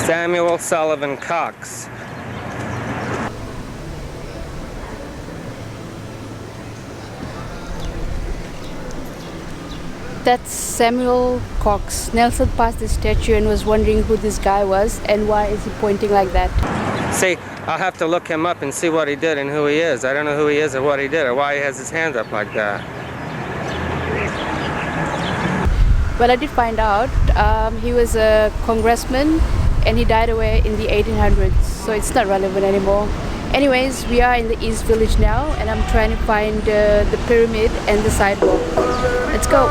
Samuel Sullivan Cox. That's Samuel Cox. Nelson passed the statue and was wondering who this guy was and why is he pointing like that. See, I'll have to look him up and see what he did and who he is. I don't know who he is or what he did or why he has his hands up like that. Well, I did find out he was a congressman and he died away in the 1800s, so it's not relevant anymore. Anyways, we are in the East Village now and I'm trying to find the pyramid and the sidewalk. Let's go!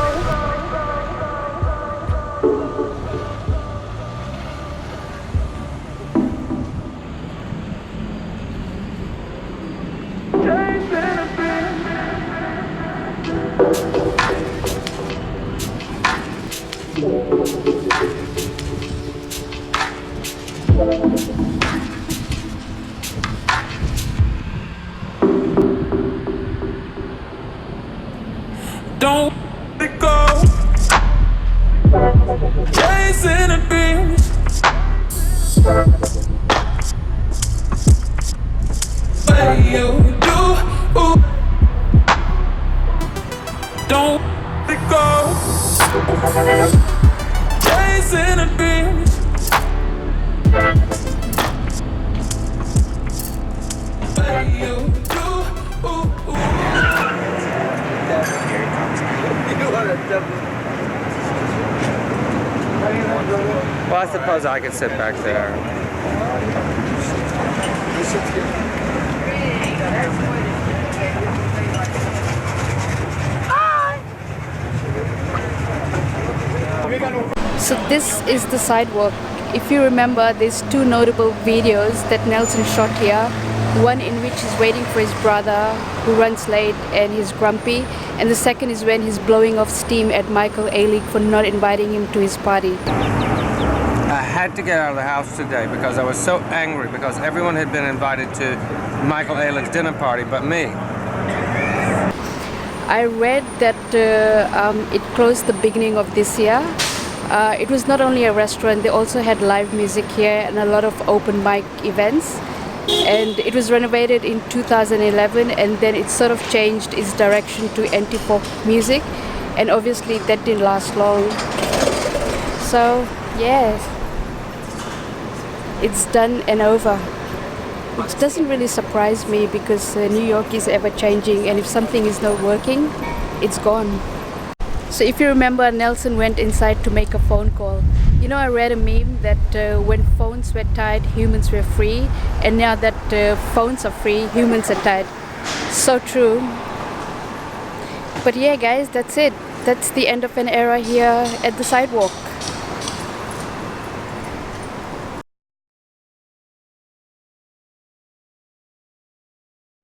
Don't let it go. Chasing a dream. What you do? Don't let it go. Chasing a dream. What you do? Well, I suppose I could sit back there. So this is the sidewalk. If you remember, there's two notable videos that Nelson shot here. One in which he's waiting for his brother who runs late and he's grumpy, and the second is when he's blowing off steam at Michael Ehrlich for not inviting him to his party. I had to get out of the house today because I was so angry because everyone had been invited to Michael Ehrlich's dinner party but me. I read that it closed the beginning of this year. It was not only a restaurant, they also had live music here and a lot of open mic events. And it was renovated in 2011 and then it sort of changed its direction to anti-folk music, and obviously that didn't last long. So yes, it's done and over. It doesn't really surprise me because New York is ever changing, and if something is not working, it's gone. So if you remember, Nelson went inside to make a phone call. You know, I read a meme that when phones were tied, humans were free, and now that phones are free, humans are tied. So true. But yeah, guys, that's it. That's the end of an era here at the sidewalk.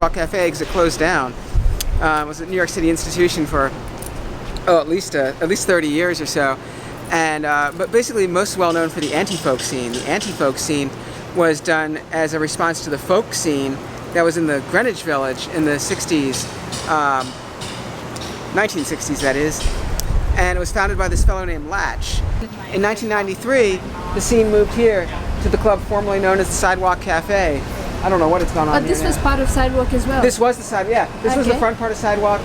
Sidewalk Cafe exit closed down. It was a New York City institution for at least 30 years or so. And but basically most well known for the anti-folk scene. The anti-folk scene was done as a response to the folk scene that was in the Greenwich Village in the 60s, 1960s that is, and it was founded by this fellow named Latch. In 1993, the scene moved here to the club formerly known as the Sidewalk Cafe. I don't know what it's gone on Oh, this here was now. part of Sidewalk as well? This was the side, yeah. This was the front part of Sidewalk,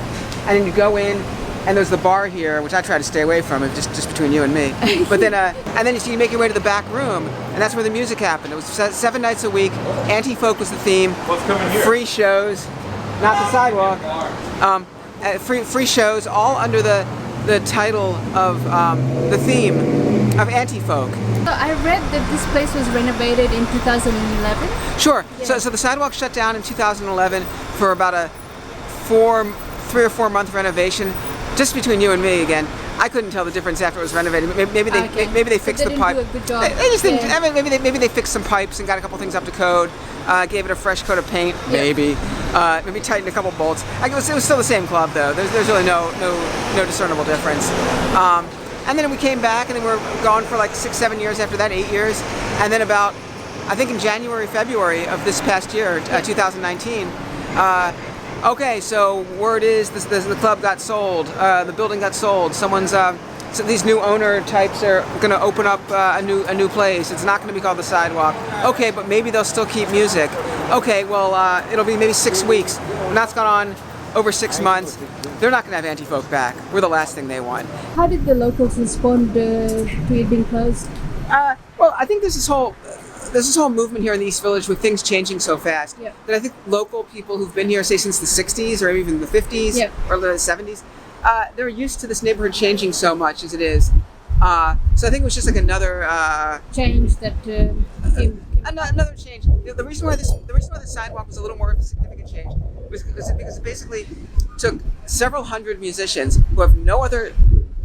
and then you go in, and there's the bar here, which I try to stay away from, just between you and me. But then, and then you make your way to the back room, and that's where the music happened. It was 7 nights a week. Anti-folk was the theme. What's coming here? Free shows, not the sidewalk. Free shows, all under the title of the theme of anti-folk. So I read that this place was renovated in 2011. Sure. Yeah. So the sidewalk shut down in 2011 for about a 3 or 4 month renovation. Just between you and me again, I couldn't tell the difference after it was renovated. Maybe they fixed the pipe. Didn't do a good job. They just didn't. I mean, maybe they fixed some pipes and got a couple things up to code. Gave it a fresh coat of paint. Maybe tightened a couple bolts. It was still the same club though. There's really no discernible difference. And then we came back, and then we're gone for like 6-7 years after that, 8 years, and then about I think in January, February of this past year, 2019. Okay, so word is the club got sold, the building got sold. Someone's so these new owner types are going to open up a new place. It's not going to be called the Sidewalk. Okay, but maybe they'll still keep music. Okay, well, it'll be maybe 6 weeks. And that's gone on over 6 months. They're not going to have anti-folk back. We're the last thing they want. How did the locals respond to it being closed? Well, I think there's this whole movement here in the East Village with things changing so fast that I think local people who've been here, say, since the 60s or even the 50s or the 70s, they're used to this neighborhood changing so much as it is. So I think it was just like another Change that came. another change. The reason why the Sidewalk was a little more of a significant change was because it basically took several hundred musicians who have no other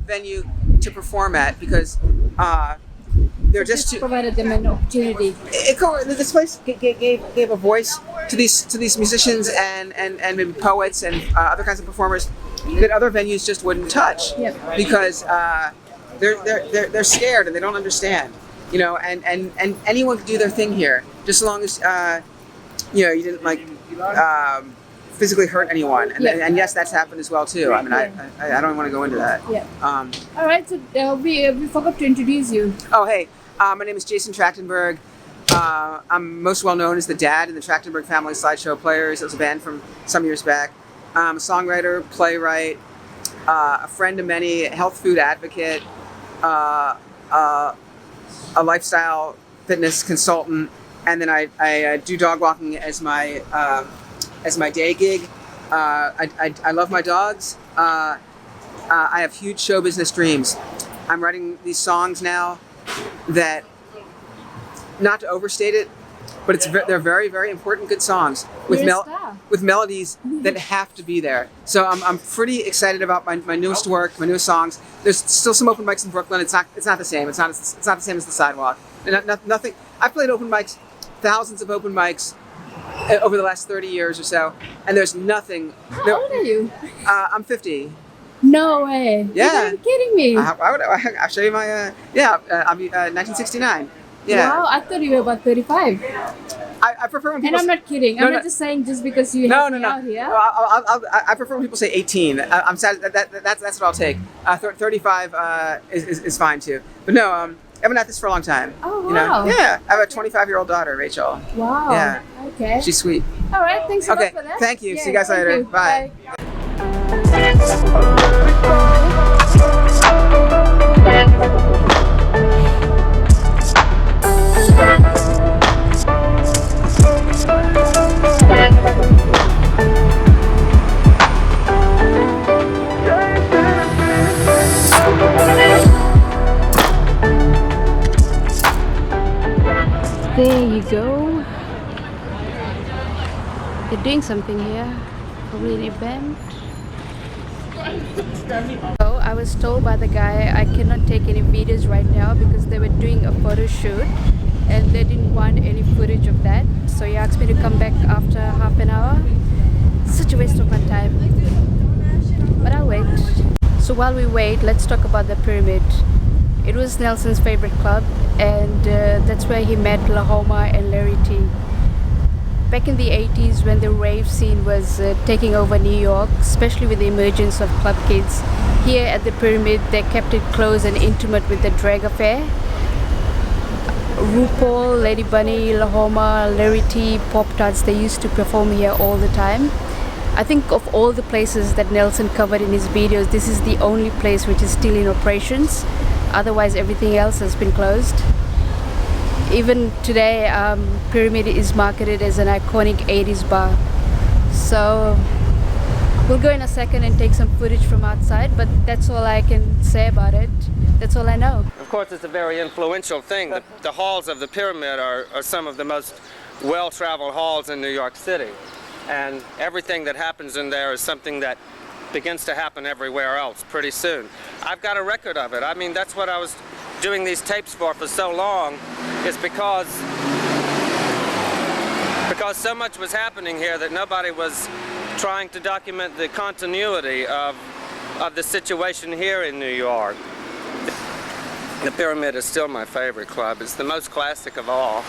venue to perform at because they're just too. Provided them an opportunity. This place gave a voice to these musicians and maybe poets and other kinds of performers that other venues just wouldn't touch because they're scared and they don't understand, and anyone could do their thing here just as long as you didn't physically hurt anyone, and yes, that's happened as well too. I mean, I don't want to go into that. All right, so we forgot to introduce you. Oh, hey, my name is Jason Trachtenberg. I'm most well known as the dad in the Trachtenberg Family Slideshow Players. It was a band from some years back. I'm a songwriter, playwright, a friend of many, a health food advocate, a lifestyle fitness consultant, and then I do dog walking as my day gig. I love my dogs. I have huge show business dreams. I'm writing these songs now that, not to overstate it, but they're very, very important, good songs with melodies that have to be there. So I'm pretty excited about my newest work, my newest songs. There's still some open mics in Brooklyn. It's not the same. It's not the same as the Sidewalk. And nothing. I've played open mics, thousands of open mics over the last 30 years or so, and there's nothing. How old are you? I'm 50. No way. Yeah. You're kidding me. I'll show you my. I'll be 1969. Yeah. Wow, I thought you were about 35. I prefer when people. And I'm not kidding. I'm not just saying just because you helped me out here. I prefer when people say 18. I'm sad. That's what I'll take. 35 is fine too. But no, I've been at this for a long time. Oh wow. Yeah, I have a 25-year-old daughter, Rachel. Wow. Yeah. Okay. She's sweet. All right. Thanks so much for that. Thank you. See you guys later. You. Bye. There you go. They're doing something here. Probably an event. So I was told by the guy I cannot take any videos right now because they were doing a photo shoot and they didn't want any footage of that. So he asked me to come back after half an hour. Such a waste of my time. But I'll wait. So while we wait, let's talk about the pyramid. It was Nelson's favorite club, and that's where he met Lahoma and Larry T. Back in the 80s, when the rave scene was taking over New York, especially with the emergence of club kids, here at the pyramid they kept it close and intimate with the drag affair. RuPaul, Lady Bunny, Lahoma, Larry T, Pop Tarts, they used to perform here all the time. I think of all the places that Nelson covered in his videos, this is the only place which is still in operations. Otherwise everything else has been closed. Even today, Pyramid is marketed as an iconic 80s bar. So we'll go in a second and take some footage from outside, but that's all I can say about it. That's all I know. Of course, it's a very influential thing. The halls of the Pyramid are some of the most well-traveled halls in New York City. And everything that happens in there is something that begins to happen everywhere else pretty soon. I've got a record of it. I mean, that's what I was doing these tapes for so long, is because so much was happening here that nobody was trying to document the continuity of the situation here in New York. The Pyramid is still my favorite club. It's the most classic of all.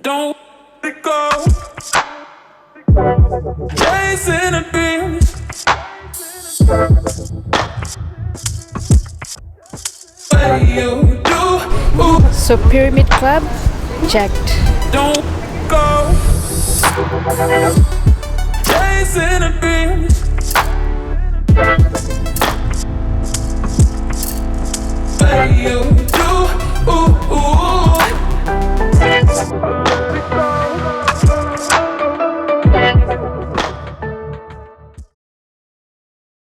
Don't let it go. chasing a dream. What you do, ooh, So Pyramid Club, checked. don't go. Chasing a dream. What you do, ooh,